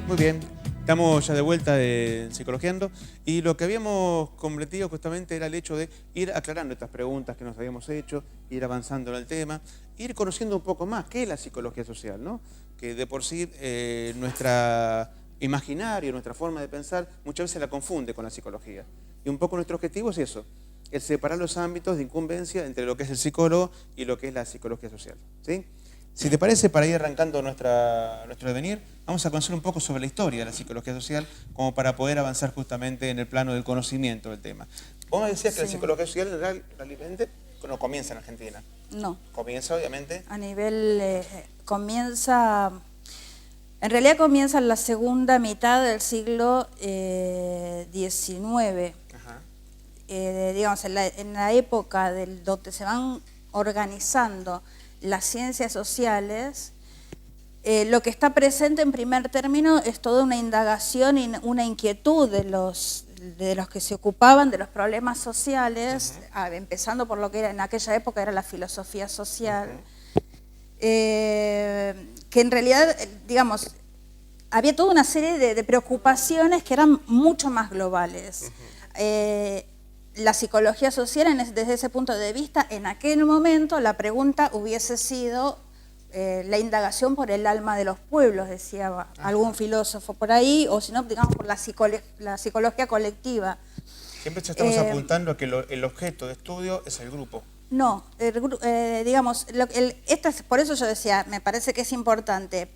Muy bien, estamos ya de vuelta en Psicologiando y lo que habíamos comprometido justamente era el hecho de ir aclarando estas preguntas que nos habíamos hecho, ir avanzando en el tema, ir conociendo un poco más qué es la psicología social, ¿no? Que de por sí nuestra imaginario, nuestra forma de pensar muchas veces la confunde con la psicología. Y un poco nuestro objetivo es eso, el separar los ámbitos de incumbencia entre lo que es el psicólogo y lo que es la psicología social, ¿sí? Si te parece, para ir arrancando nuestro devenir, vamos a conocer un poco sobre la historia de la psicología social, como para poder avanzar justamente en el plano del conocimiento del tema. Vos me decías que la psicología social realmente no comienza en Argentina. No. Comienza, obviamente. A nivel, en realidad comienza en la segunda mitad del siglo XIX. Ajá. Digamos, en la época donde se van organizando las ciencias sociales, lo que está presente en primer término es toda una indagación y una inquietud de los que se ocupaban de los problemas sociales, empezando por lo que era en aquella época era la filosofía social, que en realidad, digamos, había toda una serie de preocupaciones que eran mucho más globales. La psicología social, desde ese punto de vista, en aquel momento la pregunta hubiese sido la indagación por el alma de los pueblos, decía algún filósofo por ahí, o si no, digamos, por la psicología colectiva. Siempre estamos apuntando a que el objeto de estudio es el grupo. No, digamos, por eso yo decía, me parece que es importante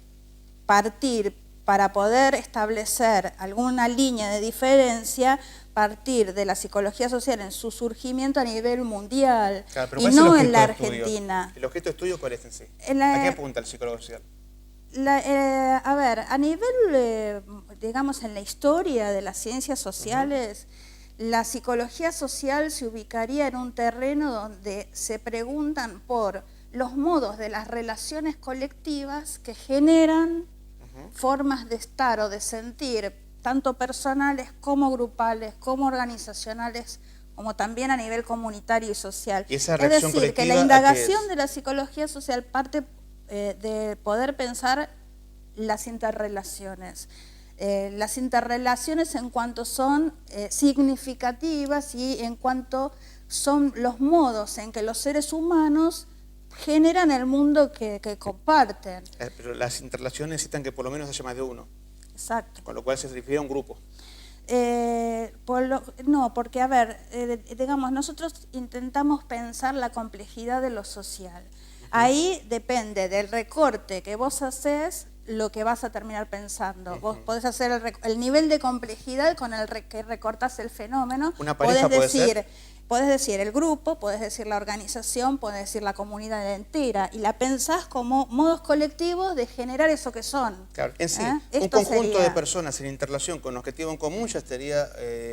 partir para poder establecer alguna línea de diferencia, partir de la psicología social en su surgimiento a nivel mundial, claro, y no en la Argentina. ¿El objeto de estudio cuál es en sí? ¿A qué apunta el psicólogo social? A ver, a nivel, digamos, en la historia de las ciencias sociales, la psicología social se ubicaría en un terreno donde se preguntan por los modos de las relaciones colectivas que generan formas de estar o de sentir, tanto personales como grupales, como organizacionales, como también a nivel comunitario y social. ¿Y esa reacción es decir, que la indagación de la psicología social parte de poder pensar las interrelaciones. Las interrelaciones en cuanto son significativas y en cuanto son los modos en que los seres humanos generan el mundo que comparten. Pero las interrelaciones necesitan que por lo menos haya más de uno. Exacto. Con lo cual se refiere a un grupo. No, porque a ver, digamos, nosotros intentamos pensar la complejidad de lo social. Ahí depende del recorte que vos haces, lo que vas a terminar pensando. Vos podés hacer el nivel de complejidad con el que recortás el fenómeno. ¿Una pareja puede ser? Podés decir el grupo, podés decir la organización, podés decir la comunidad entera, y la pensás como modos colectivos de generar eso que son. Claro, en sí, un conjunto de personas en interrelación con un objetivo en común ya estaría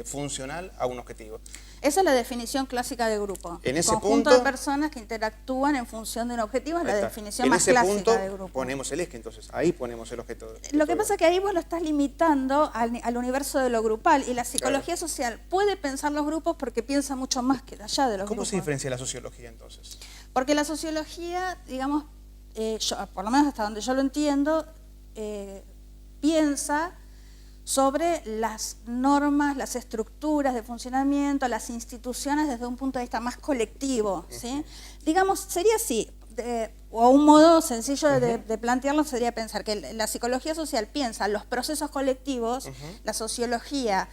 funcional a un objetivo. Esa es la definición clásica de grupo. En ese conjunto punto de personas que interactúan en función de un objetivo es la definición más clásica de grupo. Ponemos el eje, entonces, ahí ponemos el objeto. Lo que pasa es que ahí vos lo estás limitando al universo de lo grupal, y la psicología social puede pensar los grupos porque piensa mucho más que allá de los grupos. ¿Cómo se diferencia la sociología entonces? Porque la sociología, digamos, por lo menos hasta donde yo lo entiendo, piensa sobre las normas, las estructuras de funcionamiento, las instituciones desde un punto de vista más colectivo, ¿sí? Digamos, sería así, o un modo sencillo de plantearlo sería pensar que la psicología social piensa los procesos colectivos, la sociología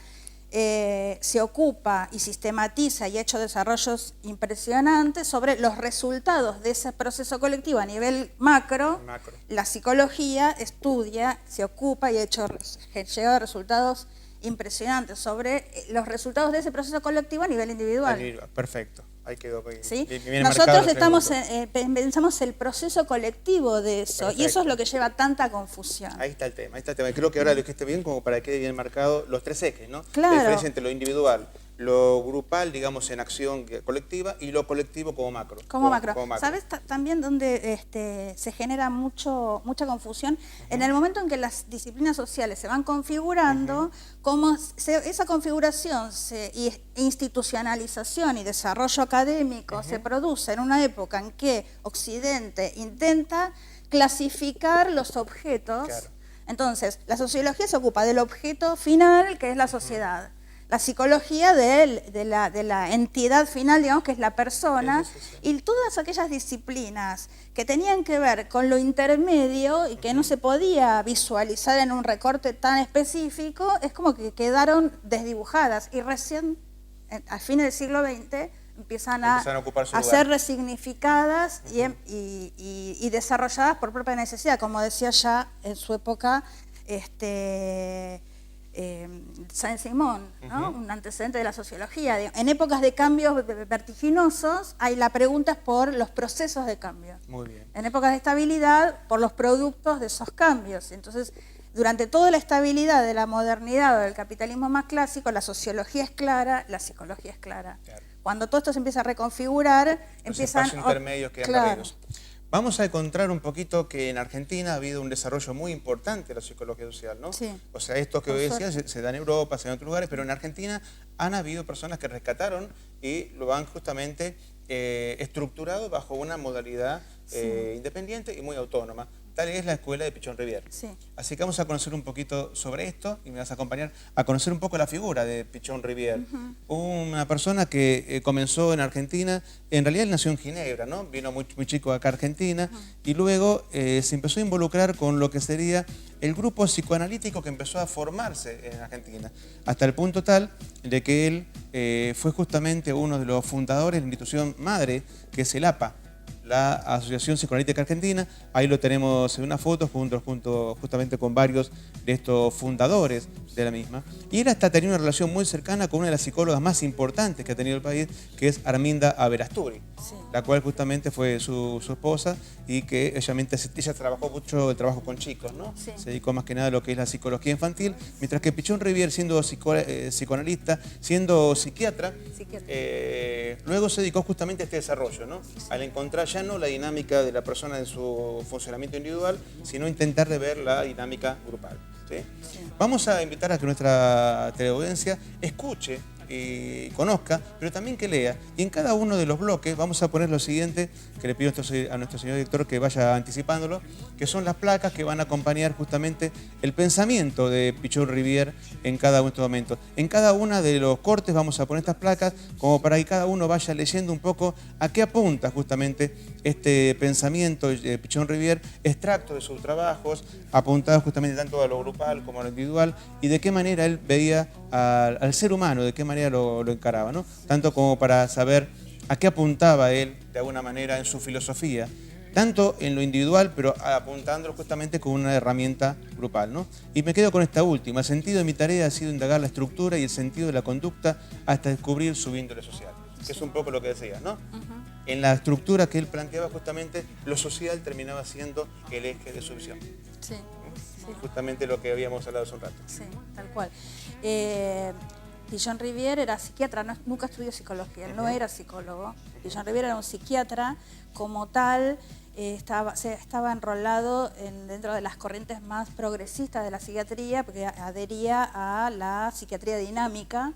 se ocupa y sistematiza y ha hecho desarrollos impresionantes sobre los resultados de ese proceso colectivo a nivel macro. La psicología estudia, se ocupa y ha llegado a resultados impresionantes sobre los resultados de ese proceso colectivo a nivel individual. Perfecto. Ahí quedó. ¿Sí? Nosotros pensamos el proceso colectivo de eso. Perfecto. Y eso es lo que lleva tanta confusión. Ahí está el tema. Creo que ahora lo dijiste bien como para que quede bien marcado los tres ejes, ¿no? Claro. La diferencia entre lo individual, lo grupal, digamos, en acción colectiva, y lo colectivo como macro. Como macro. ¿Sabes también dónde se genera mucha confusión? En el momento en que las disciplinas sociales se van configurando, cómo esa configuración, institucionalización y desarrollo académico se produce en una época en que Occidente intenta clasificar los objetos Entonces, la sociología se ocupa del objeto final, que es la sociedad. La psicología de la entidad final, digamos, que es la persona, y todas aquellas disciplinas que tenían que ver con lo intermedio y que no se podía visualizar en un recorte tan específico, es como que quedaron desdibujadas, y recién, a fines del siglo XX, empiezan a ser resignificadas y desarrolladas por propia necesidad, como decía ya en su época Saint-Simon, ¿no? Un antecedente de la sociología. En épocas de cambios vertiginosos, la pregunta es por los procesos de cambio. Muy bien. En épocas de estabilidad, por los productos de esos cambios. Entonces, durante toda la estabilidad de la modernidad o del capitalismo más clásico, la sociología es clara, la psicología es clara. Claro. Cuando todo esto se empieza a reconfigurar, los empiezan... espacios intermedios quedan perdidos. Vamos a encontrar un poquito que en Argentina ha habido un desarrollo muy importante de la psicología social, ¿no? Sí. O sea, esto que hoy decía se da en Europa, se da en otros lugares, pero en Argentina han habido personas que rescataron y lo han justamente estructurado bajo una modalidad independiente y muy autónoma. Tal es la escuela de Pichón Rivière. Sí. Así que vamos a conocer un poquito sobre esto y me vas a acompañar a conocer un poco la figura de Pichón Rivière. Una persona que comenzó en Argentina, en realidad él nació en Ginebra, ¿no? Vino muy chico acá a Argentina y luego se empezó a involucrar con lo que sería el grupo psicoanalítico que empezó a formarse en Argentina, hasta el punto tal de que él fue justamente uno de los fundadores de la institución madre, que es el APA, la Asociación Psicoanalítica Argentina. Ahí lo tenemos en una foto junto justamente con varios de estos fundadores de la misma. Y él hasta tenía una relación muy cercana con una de las psicólogas más importantes que ha tenido el país, que es Arminda Averasturi, la cual justamente fue su esposa y que ella trabajó mucho el trabajo con chicos, ¿no? Sí. Se dedicó más que nada a lo que es la psicología infantil, mientras que Pichón Rivière, siendo psicoanalista, siendo psiquiatra, luego se dedicó justamente a este desarrollo, ¿no? Al encontrar ya no la dinámica de la persona en su funcionamiento individual, sino intentar de ver la dinámica grupal. ¿Sí? Sí. Vamos a invitar a que nuestra teleaudiencia escuche y conozca, pero también que lea. Y en cada uno de los bloques vamos a poner lo siguiente, que le pido a nuestro señor director que vaya anticipándolo, que son las placas que van a acompañar justamente el pensamiento de Pichón Rivière en cada uno de estos momentos. En cada uno de los cortes vamos a poner estas placas como para que cada uno vaya leyendo un poco a qué apunta justamente este pensamiento de Pichón Rivière, extracto de sus trabajos, apuntados justamente tanto a lo grupal como a lo individual, y de qué manera él veía al ser humano, de qué manera lo encaraba, ¿no? Tanto como para saber a qué apuntaba él, de alguna manera, en su filosofía, tanto en lo individual, pero apuntándolo justamente con una herramienta grupal, ¿no? Y me quedo con esta última. El sentido de mi tarea ha sido indagar la estructura y el sentido de la conducta hasta descubrir su índole social, que es un poco lo que decías, ¿no? En la estructura que él planteaba, justamente, lo social terminaba siendo el eje de su visión. Sí. Justamente lo que habíamos hablado hace un rato. Sí, tal cual. Pichón Rivière era psiquiatra, nunca estudió psicología, él no era psicólogo. Pichón Rivière era un psiquiatra, como tal, estaba enrolado dentro de las corrientes más progresistas de la psiquiatría, porque adhería a la psiquiatría dinámica,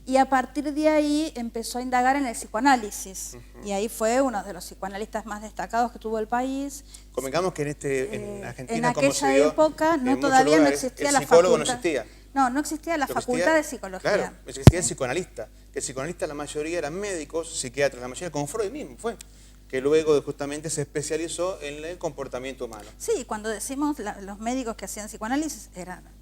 y a partir de ahí empezó a indagar en el psicoanálisis, y ahí fue uno de los psicoanalistas más destacados que tuvo el país. Convengamos que en Argentina, en aquella época todavía no existía la facultad. El psicólogo no existía. No existía la facultad de psicología. Claro, existía el psicoanalista. Que el psicoanalista, la mayoría eran médicos, psiquiatras, la mayoría, como Freud mismo fue, que luego justamente se especializó en el comportamiento humano. Sí, cuando decimos los médicos que hacían psicoanálisis eran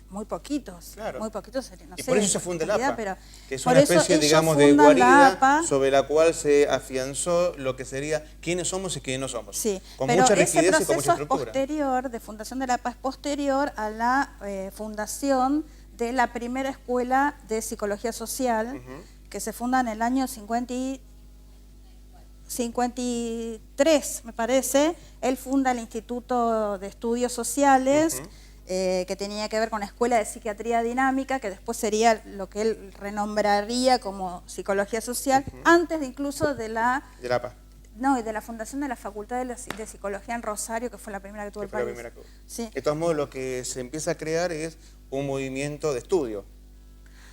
muy poquitos, claro. Muy poquitos, no sé. Por eso se funda el APA, que es por una especie, digamos, de guarida sobre la cual se afianzó lo que sería quiénes somos y quiénes no somos. Sí, con pero mucha ese rigidez y con mucha proceso estructura. de fundación de la APA es posterior a la fundación de la primera escuela de psicología social, que se funda en el año 53, me parece. Él funda el Instituto de Estudios Sociales, que tenía que ver con la Escuela de Psiquiatría Dinámica, que después sería lo que él renombraría como Psicología Social, antes de incluso de la APA. No, y de la fundación de la Facultad de Psicología en Rosario, que fue la primera que tuvo el país. Sí. De todos modos, lo que se empieza a crear es un movimiento de estudio.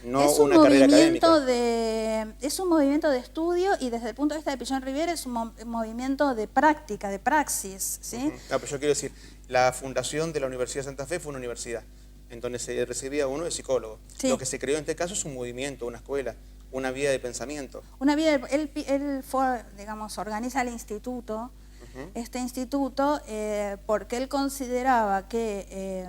no es un una carrera movimiento académica. es un movimiento de estudio y desde el punto de vista de Pillon Rivière es un movimiento de práctica, de praxis, ¿sí? No, pero yo quiero decir, la fundación de la Universidad de Santa Fe fue una universidad en donde se recibía uno de psicólogo. Sí. Lo que se creó en este caso es un movimiento, una escuela, una vía de pensamiento. Una vida, él fue, digamos, organiza el instituto, este instituto, porque él consideraba que,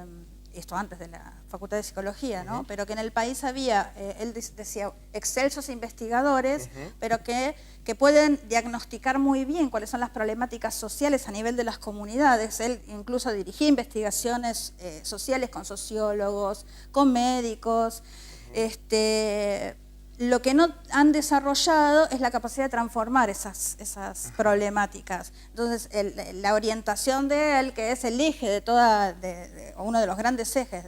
esto antes de la Facultad de Psicología, ¿no? Pero que en el país había, él decía, excelsos investigadores, pero que pueden diagnosticar muy bien cuáles son las problemáticas sociales a nivel de las comunidades. Él incluso dirigía investigaciones sociales con sociólogos, con médicos, lo que no han desarrollado es la capacidad de transformar esas problemáticas. Entonces, la orientación de él, que es el eje de toda, o uno de los grandes ejes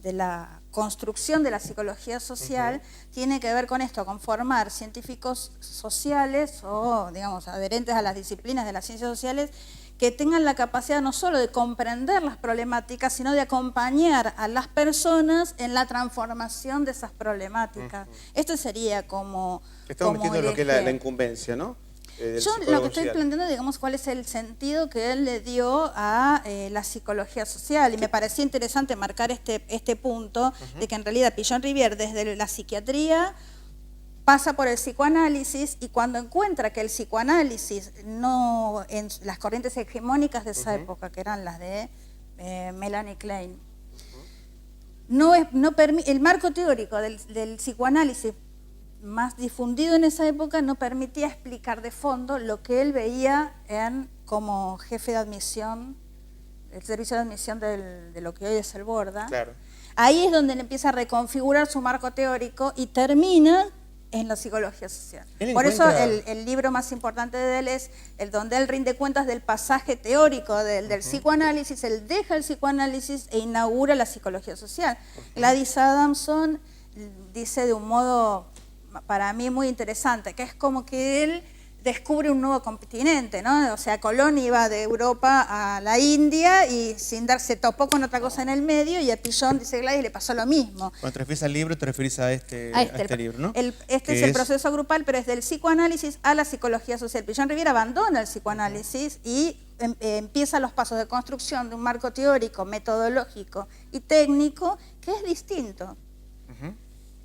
de la construcción de la psicología social, tiene que ver con esto, con formar científicos sociales o, digamos, adherentes a las disciplinas de las ciencias sociales, que tengan la capacidad no solo de comprender las problemáticas, sino de acompañar a las personas en la transformación de esas problemáticas. Esto sería como... Estamos metiendo lo que es la incumbencia, ¿no? Yo lo que estoy planteando, digamos, cuál es el sentido que él le dio a la psicología social, y me parecía interesante marcar este punto de que en realidad Pillon Rivière desde la psiquiatría pasa por el psicoanálisis, y cuando encuentra que el psicoanálisis no, en las corrientes hegemónicas de esa época, que eran las de Melanie Klein, el marco teórico del psicoanálisis más difundido en esa época no permitía explicar de fondo lo que él veía como jefe de admisión, el servicio de admisión de lo que hoy es el Borda. Claro. Ahí es donde él empieza a reconfigurar su marco teórico y termina en la psicología social. Por eso el libro más importante de él es el donde él rinde cuentas del pasaje teórico del psicoanálisis. Él deja el psicoanálisis e inaugura la psicología social. Gladys Adamson dice de un modo para mí muy interesante, que es como que él descubre un nuevo continente, ¿no? O sea, Colón iba de Europa a la India y sin darse topó con otra cosa en el medio, y a Pillon, dice Gladys, le pasó lo mismo. Cuando te refieres al libro, te refieres a este libro, ¿no? Este es el proceso grupal, pero es del psicoanálisis a la psicología social. Pillon Rivière abandona el psicoanálisis y empieza los pasos de construcción de un marco teórico, metodológico y técnico que es distinto,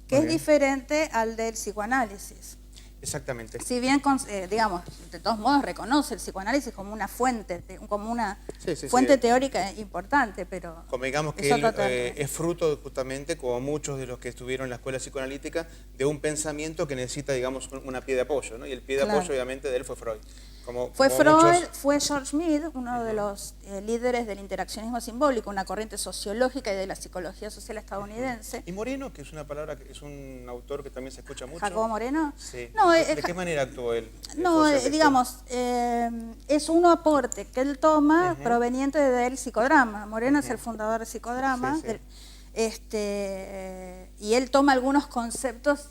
que es diferente al del psicoanálisis. Exactamente. Si bien, digamos, de todos modos reconoce el psicoanálisis como una fuente, fuente teórica importante, pero... Como digamos que él es fruto justamente, como muchos de los que estuvieron en la escuela psicoanalítica, de un pensamiento que necesita, digamos, una pie de apoyo, ¿no? Y el pie de apoyo, obviamente, de él fue Freud. Fue Freud, fue George Mead, uno de los líderes del interaccionismo simbólico, una corriente sociológica y de la psicología social estadounidense. ¿Y Moreno, que es una palabra, es un autor que también se escucha mucho? ¿Jacobo Moreno? Sí. No, ¿De qué manera actuó él? No, digamos, es un aporte que él toma proveniente del psicodrama. Moreno es el fundador del psicodrama, y él toma algunos conceptos...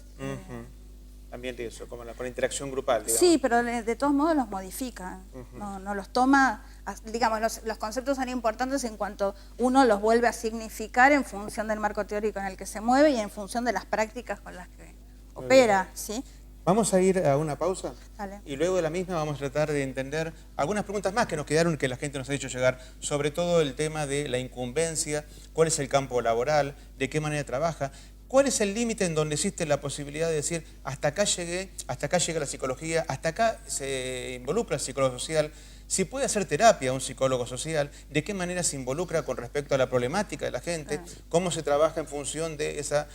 También de eso, como con la interacción grupal, digamos. Sí, pero de todos modos los modifica, no los toma, digamos, los conceptos son importantes en cuanto uno los vuelve a significar en función del marco teórico en el que se mueve y en función de las prácticas con las que opera, ¿sí? Vamos a ir a una pausa. Dale. Y luego de la misma vamos a tratar de entender algunas preguntas más que nos quedaron, que la gente nos ha hecho llegar, sobre todo el tema de la incumbencia, cuál es el campo laboral, de qué manera trabaja. ¿Cuál es el límite en donde existe la posibilidad de decir hasta acá llegué, hasta acá llega la psicología, hasta acá se involucra el psicólogo social? Si puede hacer terapia un psicólogo social, de qué manera se involucra con respecto a la problemática de la gente, cómo se trabaja en función de esa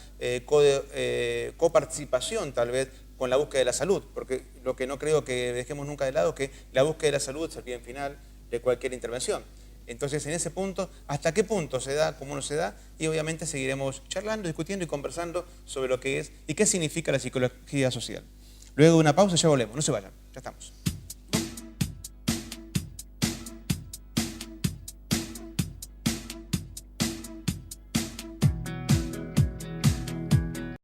coparticipación tal vez con la búsqueda de la salud, porque lo que no creo que dejemos nunca de lado es que la búsqueda de la salud es el bien final de cualquier intervención. Entonces, en ese punto, ¿hasta qué punto se da, cómo no se da? Y obviamente seguiremos charlando, discutiendo y conversando sobre lo que es y qué significa la psicología social. Luego de una pausa ya volvemos, no se vayan, ya estamos.